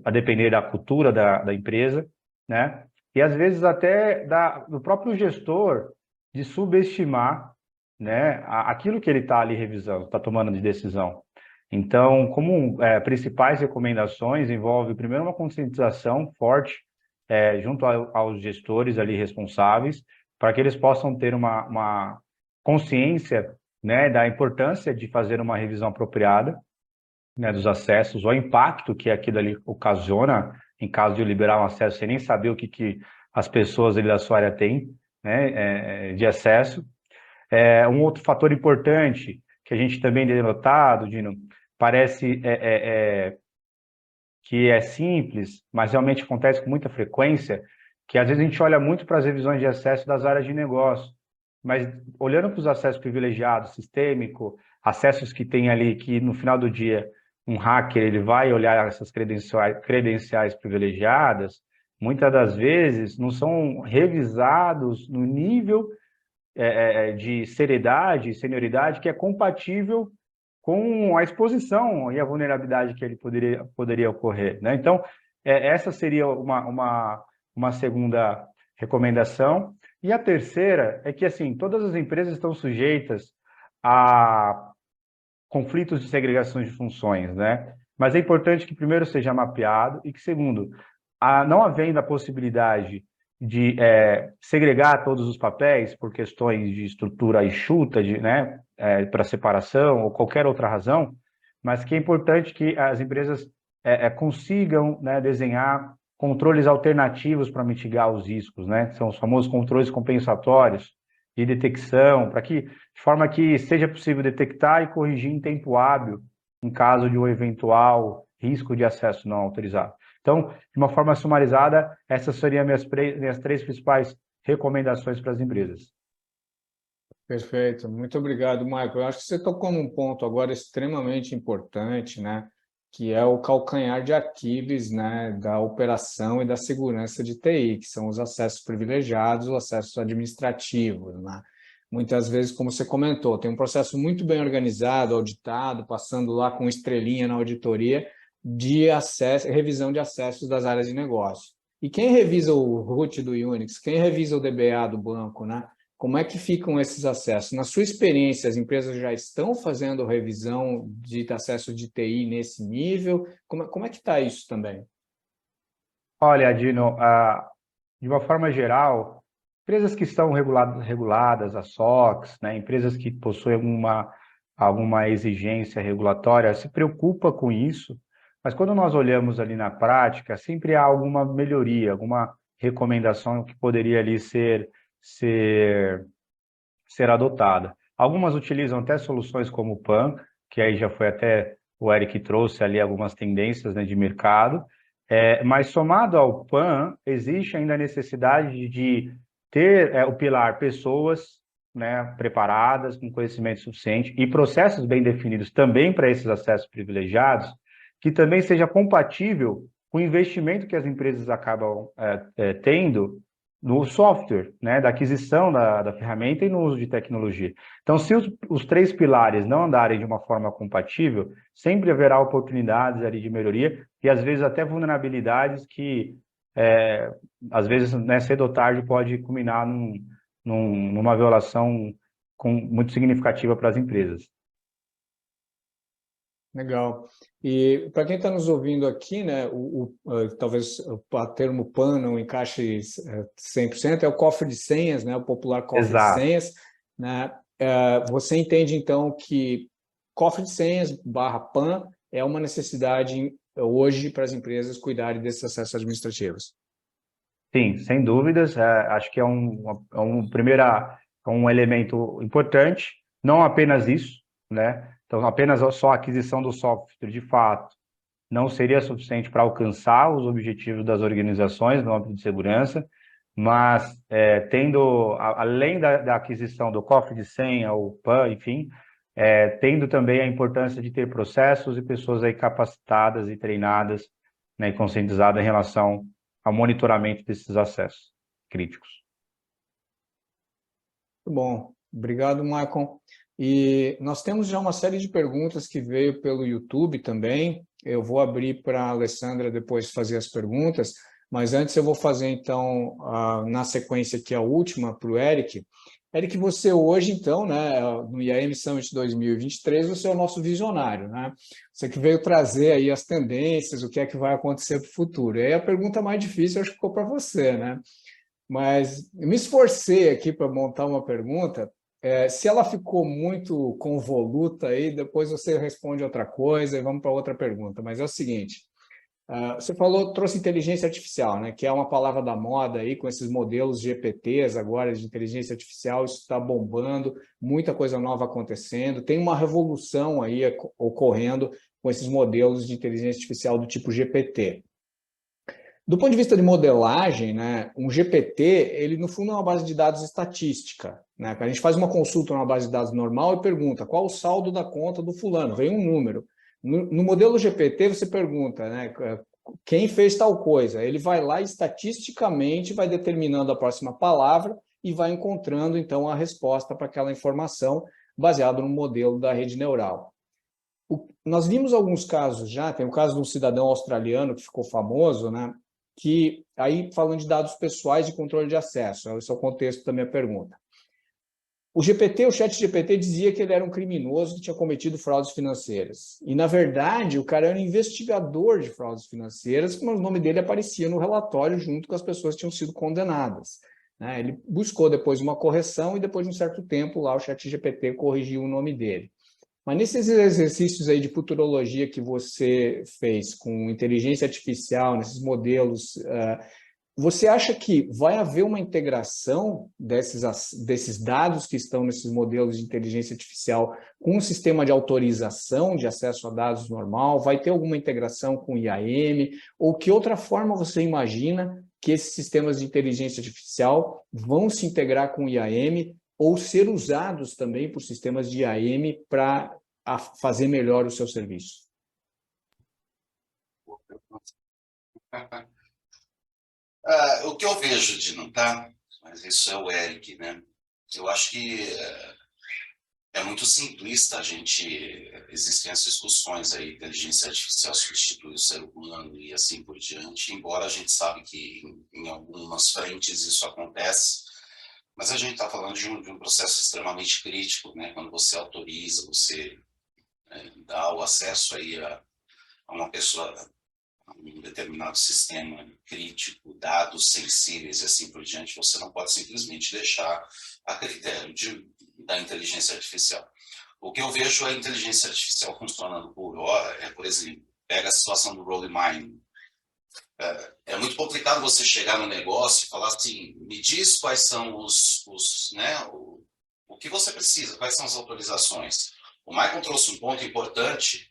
a depender da cultura da empresa, né? E às vezes até do próprio gestor de subestimar, né, aquilo que ele está ali revisando, está tomando de decisão. Então, como principais recomendações, envolve primeiro uma conscientização forte junto aos gestores ali responsáveis, para que eles possam ter uma consciência, né, da importância de fazer uma revisão apropriada, né, dos acessos, o impacto que aquilo ali ocasiona em caso de liberar um acesso sem nem saber o que as pessoas ali da sua área têm, né, de acesso. Um outro fator importante que a gente também tem notado, Dino, parece que é simples, mas realmente acontece com muita frequência, que às vezes a gente olha muito para as revisões de acesso das áreas de negócio, mas olhando para os acessos privilegiados, sistêmico, acessos que tem ali, que no final do dia um hacker ele vai olhar essas credenciais privilegiadas, muitas das vezes não são revisados no nível de seriedade e senioridade que é compatível com a exposição e a vulnerabilidade que ele poderia ocorrer, né? Então, essa seria uma segunda recomendação. E a terceira é que, assim, todas as empresas estão sujeitas a conflitos de segregação de funções, né? Mas é importante que, primeiro, seja mapeado e que, segundo, não havendo a possibilidade de segregar todos os papéis por questões de estrutura enxuta, né, para separação ou qualquer outra razão, mas que é importante que as empresas consigam, né, desenhar controles alternativos para mitigar os riscos, né? São os famosos controles compensatórios de detecção, de forma que seja possível detectar e corrigir em tempo hábil em caso de um eventual risco de acesso não autorizado. Então, de uma forma sumarizada, essas seriam minhas três principais recomendações para as empresas. Perfeito, muito obrigado, Michael. Eu acho que você tocou num ponto agora extremamente importante, né? Que é o calcanhar de Aquiles, né, da operação e da segurança de TI, que são os acessos privilegiados, os acessos administrativos, né? Muitas vezes, como você comentou, tem um processo muito bem organizado, auditado, passando lá com estrelinha na auditoria, de acesso, revisão de acessos das áreas de negócio. E quem revisa o root do Unix, quem revisa o DBA do banco, né? Como é que ficam esses acessos? Na sua experiência, as empresas já estão fazendo revisão de acesso de TI nesse nível? Como é que está isso também? Olha, Dino, de uma forma geral, empresas que estão reguladas, a SOX, né, empresas que possuem alguma exigência regulatória, se preocupa com isso, mas quando nós olhamos ali na prática, sempre há alguma melhoria, alguma recomendação que poderia ali ser adotada. Algumas utilizam até soluções como o PAN, que aí já foi até o Eric trouxe ali algumas tendências, né, de mercado, mas somado ao PAN, existe ainda a necessidade de ter o pilar pessoas, né, preparadas, com conhecimento suficiente e processos bem definidos também para esses acessos privilegiados, que também seja compatível com o investimento que as empresas acabam tendo no software, né, da aquisição da ferramenta e no uso de tecnologia. Então, se os três pilares não andarem de uma forma compatível, sempre haverá oportunidades ali de melhoria e, às vezes, até vulnerabilidades que, às vezes, né, cedo ou tarde, pode culminar numa violação muito significativa para as empresas. Legal. E para quem está nos ouvindo aqui, né, talvez o termo PAN não encaixe 100%, é o cofre de senhas, né, o popular cofre Exato. de senhas, né? Você entende, então, que cofre de senhas / PAN é uma necessidade hoje para as empresas cuidarem desses acessos administrativos? Sim, sem dúvidas. Acho que é um elemento importante, não apenas isso, né? Então, apenas só a aquisição do software, de fato, não seria suficiente para alcançar os objetivos das organizações no âmbito de segurança, mas além da aquisição do cofre de senha, ou PAN, enfim, tendo também a importância de ter processos e pessoas aí capacitadas e treinadas, né, e conscientizadas em relação ao monitoramento desses acessos críticos. Muito bom. Obrigado, Michael. E nós temos já uma série de perguntas que veio pelo YouTube também. Eu vou abrir para a Alessandra depois fazer as perguntas, mas antes eu vou fazer, então, na sequência aqui a última para o Eric. Eric, você hoje, então, né, no IAM Summit 2023, você é o nosso visionário, né? Você que veio trazer aí as tendências, o que é que vai acontecer para o futuro. E aí a pergunta mais difícil, acho que ficou para você, né? Mas eu me esforcei aqui para montar uma pergunta. Se ela ficou muito convoluta aí, depois você responde outra coisa e vamos para outra pergunta. Mas é o seguinte, você falou, trouxe inteligência artificial, né, que é uma palavra da moda aí, com esses modelos GPTs agora de inteligência artificial, isso está bombando, muita coisa nova acontecendo, tem uma revolução aí ocorrendo com esses modelos de inteligência artificial do tipo GPT. Do ponto de vista de modelagem, né, um GPT, ele no fundo é uma base de dados estatística, né? A gente faz uma consulta numa base de dados normal e pergunta qual o saldo da conta do fulano, vem um número. No modelo GPT você pergunta, né, quem fez tal coisa, ele vai lá e estatisticamente vai determinando a próxima palavra e vai encontrando então a resposta para aquela informação baseado no modelo da rede neural. Nós vimos alguns casos já, tem o caso de um cidadão australiano que ficou famoso, né, que aí falando de dados pessoais e controle de acesso, esse é o contexto da minha pergunta. O chat GPT dizia que ele era um criminoso que tinha cometido fraudes financeiras. E, na verdade, o cara era um investigador de fraudes financeiras, mas o nome dele aparecia no relatório junto com as pessoas que tinham sido condenadas, né? Ele buscou depois uma correção e depois de um certo tempo lá o chat GPT corrigiu o nome dele. Mas nesses exercícios aí de futurologia que você fez com inteligência artificial, nesses modelos, você acha que vai haver uma integração desses dados que estão nesses modelos de inteligência artificial com um sistema de autorização de acesso a dados normal? Vai ter alguma integração com o IAM? Ou que outra forma você imagina que esses sistemas de inteligência artificial vão se integrar com o IAM ou ser usados também por sistemas de IAM para fazer melhor o seu serviço? O que eu vejo, Dino, tá? Mas isso é o Eric, né? Eu acho que é muito simplista a gente... Existem as discussões aí, inteligência artificial substitui o ser humano e assim por diante, embora a gente sabe que em algumas frentes isso acontece, mas a gente está falando de um processo extremamente crítico, né? Quando você autoriza, você dá o acesso aí a uma pessoa, a um determinado sistema crítico, dados sensíveis e assim por diante, você não pode simplesmente deixar a critério da inteligência artificial. O que eu vejo a inteligência artificial funcionando por hora é, por exemplo, pega a situação do role mining. É muito complicado você chegar no negócio e falar assim, me diz quais são o que você precisa, quais são as autorizações. O Michael trouxe um ponto importante.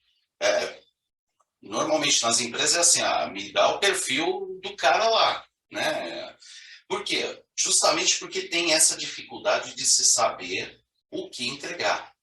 Normalmente nas empresas é assim, me dá o perfil do cara lá, né? Por quê? Justamente porque tem essa dificuldade de se saber o que entregar.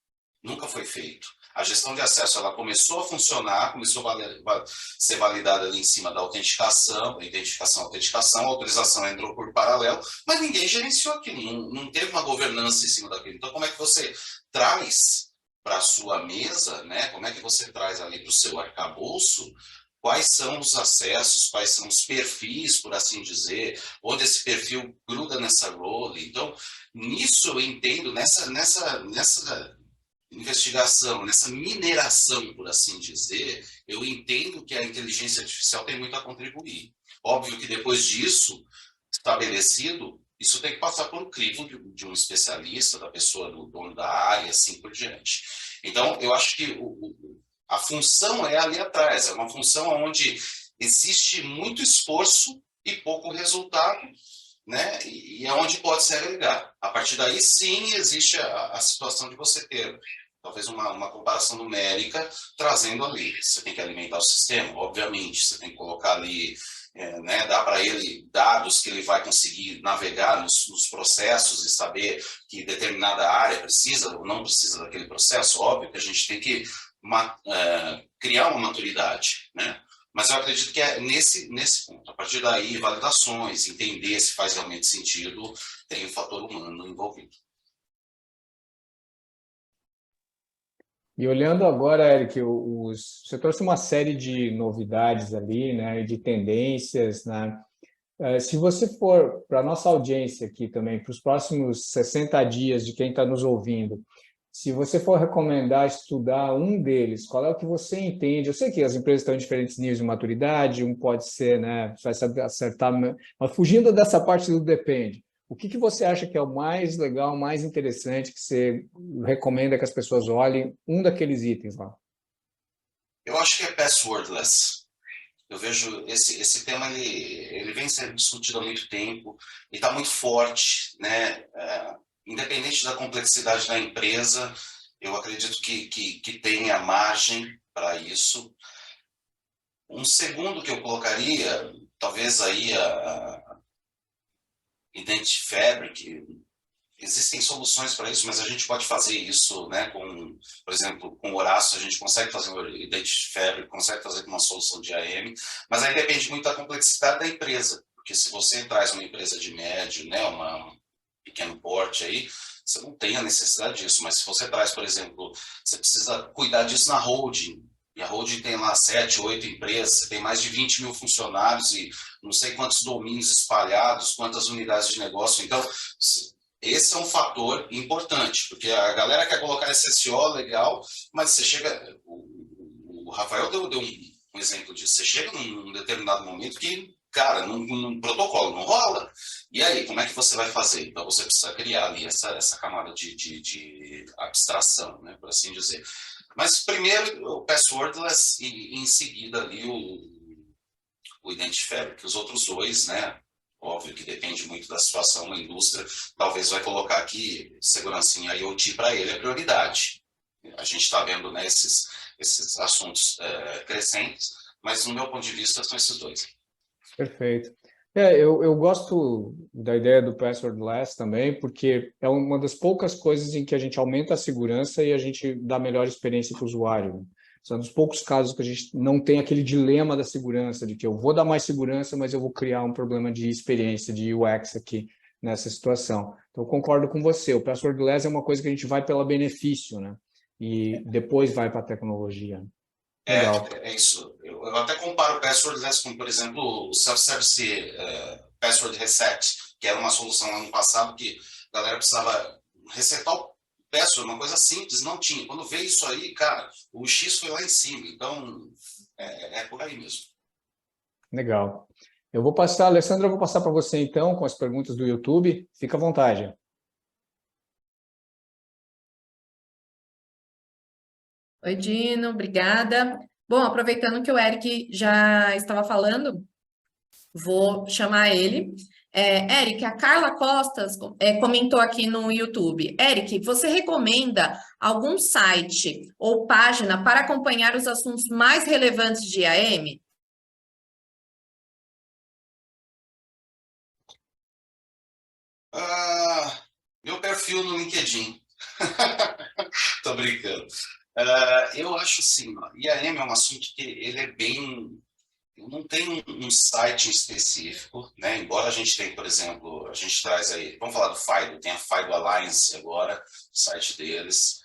Nunca foi feito. A gestão de acesso ela começou a funcionar, começou a ser validada ali em cima da autenticação, a autorização entrou por paralelo, mas ninguém gerenciou aquilo, não teve uma governança em cima daquilo. Então, como é que você traz para a sua mesa, né? Como é que você traz ali para o seu arcabouço quais são os acessos, quais são os perfis, por assim dizer, onde esse perfil gruda nessa role. Então, nisso eu entendo, nessa investigação, nessa mineração, por assim dizer, eu entendo que a inteligência artificial tem muito a contribuir. Óbvio que depois disso, estabelecido, isso tem que passar por um crivo de um especialista, da pessoa, do dono da área, assim por diante. Então, eu acho que a função é ali atrás, é uma função onde existe muito esforço e pouco resultado, né? E é onde pode se agregar. A partir daí, sim, existe a situação de você ter talvez uma comparação numérica trazendo ali. Você tem que alimentar o sistema, obviamente, você tem que colocar ali, dar para ele dados que ele vai conseguir navegar nos processos e saber que determinada área precisa ou não precisa daquele processo. Óbvio que a gente tem que criar uma maturidade, né? Mas eu acredito que é nesse ponto. A partir daí, validações, entender se faz realmente sentido, tem o fator humano envolvido. E olhando agora, Eric, você trouxe uma série de novidades ali, né, de tendências, né? Se você for para a nossa audiência aqui também, para os próximos 60 dias de quem está nos ouvindo, se você for recomendar estudar um deles, qual é o que você entende? Eu sei que as empresas estão em diferentes níveis de maturidade, um pode ser, né, vai se acertar, mas fugindo dessa parte do depende, o que você acha que é o mais legal, mais interessante, que você recomenda que as pessoas olhem, um daqueles itens lá? Eu acho que é passwordless. Eu vejo esse tema, ele vem sendo discutido há muito tempo e está muito forte, né? Independente da complexidade da empresa, eu acredito que tenha margem para isso. Um segundo que eu colocaria, talvez aí a Identity Fabric. Existem soluções para isso, mas a gente pode fazer isso, né, por exemplo, com o Horácio, a gente consegue fazer o Identity Fabric, consegue fazer com uma solução de IAM, mas aí depende muito da complexidade da empresa, porque se você traz uma empresa de médio, né, um pequeno porte aí, você não tem a necessidade disso, mas se você traz, por exemplo, você precisa cuidar disso na holding, e a holding tem lá 7, 8 empresas, você tem mais de 20 mil funcionários e não sei quantos domínios espalhados, quantas unidades de negócio, então esse é um fator importante, porque a galera quer colocar SSO, legal, mas você chega... O Rafael deu um exemplo disso. Você chega num determinado momento que, cara, num protocolo não rola. E aí, como é que você vai fazer? Então, você precisa criar ali essa camada de abstração, né, por assim dizer. Mas primeiro o passwordless e em seguida ali o Identity Fabric. Os outros dois, né, óbvio que depende muito da situação na indústria, talvez vai colocar aqui segurança em IoT para ele é prioridade. A gente está vendo, né, esses assuntos crescentes, mas no meu ponto de vista são esses dois. Perfeito. Eu gosto da ideia do passwordless também, porque é uma das poucas coisas em que a gente aumenta a segurança e a gente dá melhor experiência para o usuário. São dos poucos casos que a gente não tem aquele dilema da segurança, de que eu vou dar mais segurança, mas eu vou criar um problema de experiência, de UX aqui nessa situação. Então, eu concordo com você. O passwordless é uma coisa que a gente vai pelo benefício, né? E depois vai para a tecnologia. Legal. É isso. Eu até comparo o passwordless com, por exemplo, o Self-Service Password Reset, que era uma solução lá no passado que a galera precisava resetar o password, uma coisa simples, não tinha. Quando veio isso aí, cara, o X foi lá em cima. Então, é por aí mesmo. Legal. Eu vou passar, Alessandra, eu vou passar para você então com as perguntas do YouTube. Fica à vontade. Oi, Dino, obrigada. Bom, aproveitando que o Eric já estava falando, vou chamar ele. Eric, a Carla Costas comentou aqui no YouTube. Eric, você recomenda algum site ou página para acompanhar os assuntos mais relevantes de IAM? Meu perfil no LinkedIn. Tô brincando. Eu acho assim, IAM é um assunto que ele é bem... Não tem um site específico, né? Embora a gente tenha, por exemplo, a gente traz aí, vamos falar do FIDO, tem a FIDO Alliance agora, o site deles,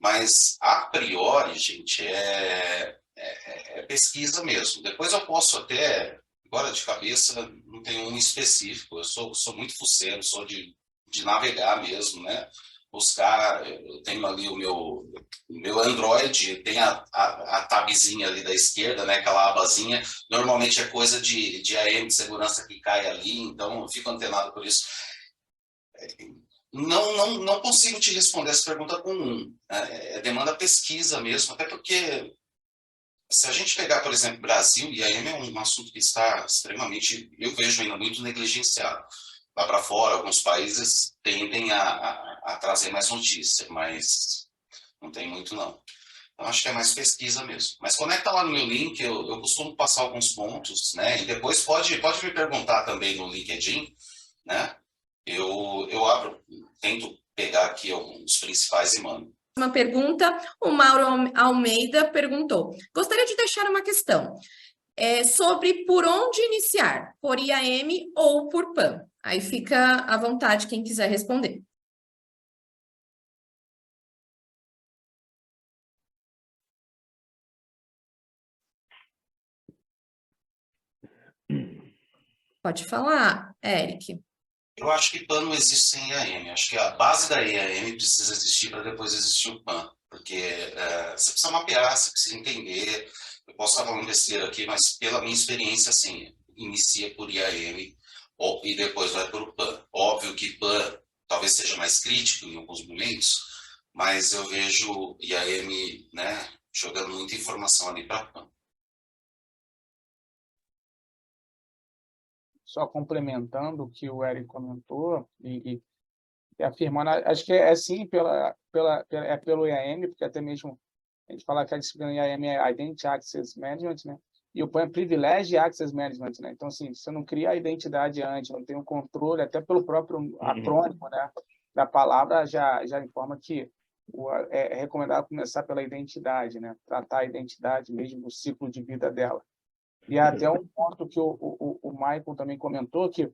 mas a priori, gente, é pesquisa mesmo. Depois eu posso até, agora de cabeça, não tenho um específico, eu sou muito fuceiro, sou de navegar mesmo, né? Buscar, eu tenho ali o meu Android, tem a tabzinha ali da esquerda, né, aquela abazinha, normalmente é coisa de IAM, de segurança que cai ali, então eu fico antenado por isso. Não consigo te responder essa pergunta com demanda pesquisa mesmo, até porque se a gente pegar, por exemplo, Brasil, IAM é um assunto que está extremamente, eu vejo ainda muito negligenciado. Lá para fora, alguns países tendem a trazer mais notícia, mas não tem muito, não. Então, acho que é mais pesquisa mesmo. Mas conecta lá no meu link, eu costumo passar alguns pontos, né? E depois pode me perguntar também no LinkedIn, né? Eu abro, tento pegar aqui alguns principais e mando. Uma pergunta, o Mauro Almeida perguntou: gostaria de deixar uma questão. sobre por onde iniciar, por IAM ou por PAN. Aí fica à vontade quem quiser responder. Pode falar, Eric. Eu acho que PAN não existe sem IAM. Acho que a base da IAM precisa existir para depois existir o PAN. Porque você precisa mapear, você precisa entender. Eu posso estar falando besteira aqui, mas pela minha experiência, assim, inicia por IAM e depois vai para o PAN. Óbvio que PAN talvez seja mais crítico em alguns momentos, mas eu vejo IAM, né, jogando muita informação ali para PAN. Só complementando o que o Eric comentou e afirmando, acho que é sim pelo IAM, porque até mesmo a gente fala que a disciplina IAM é Identity Access Management, né? E o PAN é Privilege Access Management, né? Então, assim, você não cria a identidade antes, não tem um controle, até pelo próprio acrônimo, né, da palavra já informa que é recomendado começar pela identidade, né? Tratar a identidade mesmo, o ciclo de vida dela. E até um ponto que o Michael também comentou, que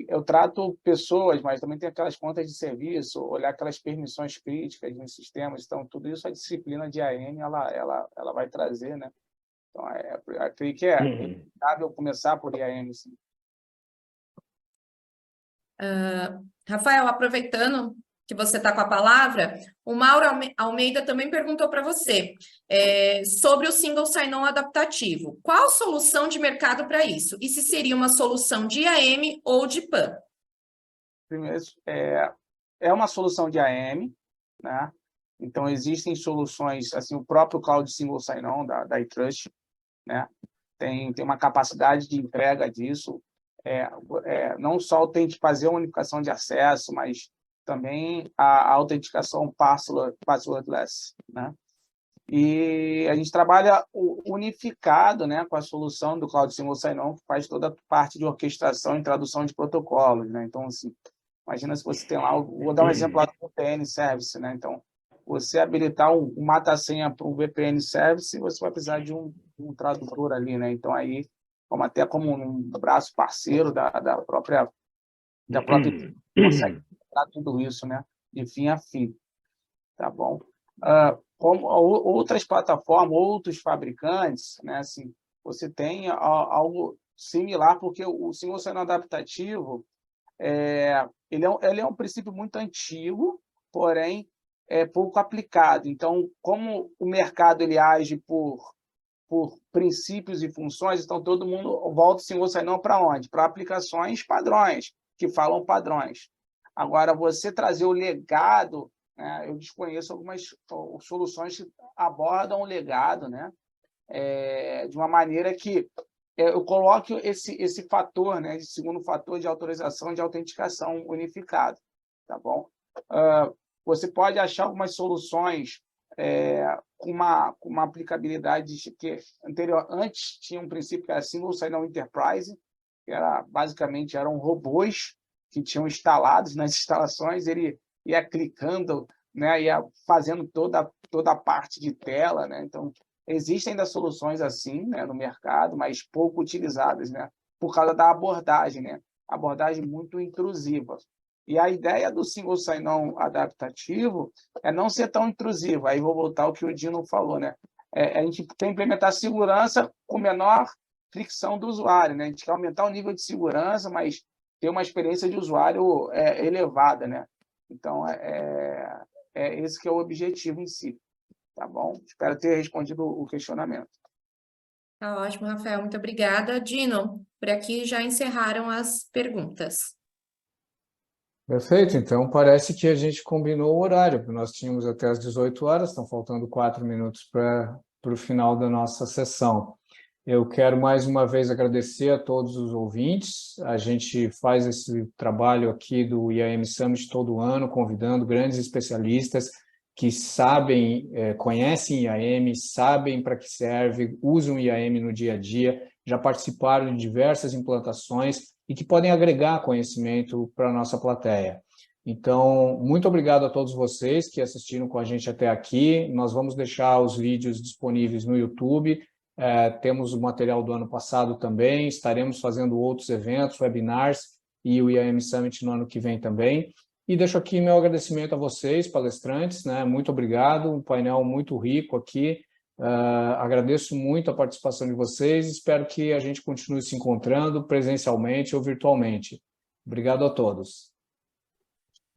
eu trato pessoas, mas também tem aquelas contas de serviço, olhar aquelas permissões críticas nos sistemas. Então, tudo isso a disciplina de IAM ela vai trazer, né? Então, acredito que é inevitável começar por IAM, sim. Rafael, aproveitando que você está com a palavra, o Mauro Almeida também perguntou para você sobre o single sign-on adaptativo. Qual a solução de mercado para isso? E se seria uma solução de IAM ou de PAN? Primeiro, é uma solução de IAM, né? Então, existem soluções, assim, o próprio Cloud Single Sign-On da iTrust, né? Tem uma capacidade de entrega disso, não só tem que fazer a unificação de acesso, mas também a autenticação passwordless, né? E a gente trabalha unificado, né, com a solução do Cloud Single Sign-On, que faz toda a parte de orquestração e tradução de protocolos, né? Então, assim, imagina se você tem lá, vou dar um exemplo lá do VPN Service, né? Então, você habilitar uma mata-senha para um VPN Service, você vai precisar de um tradutor ali, né? Então, aí, até como um braço parceiro da própria consegue tudo isso, né? De fim a fim, tá bom? Como outras plataformas, outros fabricantes, né? Assim, você tem algo similar, porque o single sign-on adaptativo ele é um princípio muito antigo, porém é pouco aplicado. Então, como o mercado ele age por princípios e funções, então todo mundo volta o single sign-on para onde? Para aplicações padrões, que falam padrões. Agora, você trazer o legado, né? Eu desconheço algumas soluções que abordam o legado, né? De uma maneira que eu coloque esse fator, né? Esse segundo fator de autorização e de autenticação unificado, tá bom? Você pode achar algumas soluções com uma aplicabilidade que antes tinha um princípio que era Single Sign-On Enterprise, que basicamente eram robôs que tinham instalados nas instalações, ele ia clicando, né, ia fazendo toda a parte de tela, né? Então, existem ainda soluções assim, né, no mercado, mas pouco utilizadas, né, por causa da abordagem, né? Abordagem muito intrusiva. E a ideia do single sign-on adaptativo é não ser tão intrusivo. Aí vou voltar ao que o Dino falou, né? A gente tem que implementar segurança com menor fricção do usuário, né? A gente quer aumentar o nível de segurança, mas ter uma experiência de usuário elevada, né? Então, esse que é o objetivo em si, tá bom? Espero ter respondido o questionamento. Tá ótimo, Rafael, muito obrigada. Dino, por aqui já encerraram as perguntas. Perfeito, então parece que a gente combinou o horário, porque nós tínhamos até às 18 horas, estão faltando 4 minutos para o final da nossa sessão. Eu quero mais uma vez agradecer a todos os ouvintes. A gente faz esse trabalho aqui do IAM Summit todo ano, convidando grandes especialistas que sabem, conhecem IAM, sabem para que serve, usam IAM no dia a dia, já participaram de diversas implantações e que podem agregar conhecimento para a nossa plateia. Então, muito obrigado a todos vocês que assistiram com a gente até aqui. Nós vamos deixar os vídeos disponíveis no YouTube. temos o material do ano passado também, estaremos fazendo outros eventos, webinars e o IAM Summit no ano que vem também. E deixo aqui meu agradecimento a vocês, palestrantes, né? Muito obrigado, um painel muito rico aqui. Agradeço muito a participação de vocês, espero que a gente continue se encontrando presencialmente ou virtualmente. Obrigado a todos.